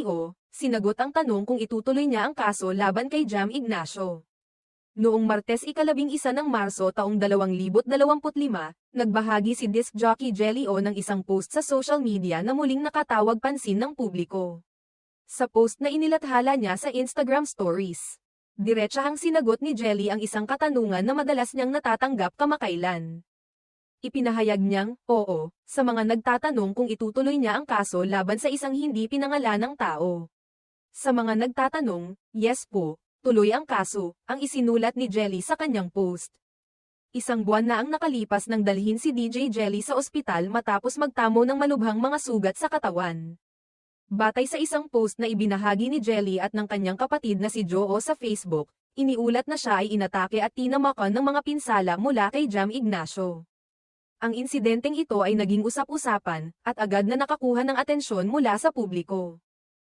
Jelly sinagot ang tanong kung itutuloy niya ang kaso laban kay Jam Ignacio. Noong Martes 11 ng Marso taong 2025, nagbahagi si disc jockey Jelly ng isang post sa social media na muling nakatawag pansin ng publiko. Sa post na inilathala niya sa Instagram Stories, diretsahang sinagot ni Jelly ang isang katanungan na madalas niyang natatanggap kamakailan. Ipinahayag niyang, oo, sa mga nagtatanong kung itutuloy niya ang kaso laban sa isang hindi pinangalanang tao. Sa mga nagtatanong, yes po, tuloy ang kaso, ang isinulat ni Jelly sa kanyang post. Isang buwan na ang nakalipas nang dalhin si DJ Jelly sa ospital matapos magtamo ng malubhang mga sugat sa katawan. Batay sa isang post na ibinahagi ni Jelly at ng kanyang kapatid na si Joe sa Facebook, iniulat na siya ay inatake at tinamakan ng mga pinsala mula kay Jam Ignacio. Ang insidenteng ito ay naging usap-usapan, at agad na nakakuha ng atensyon mula sa publiko.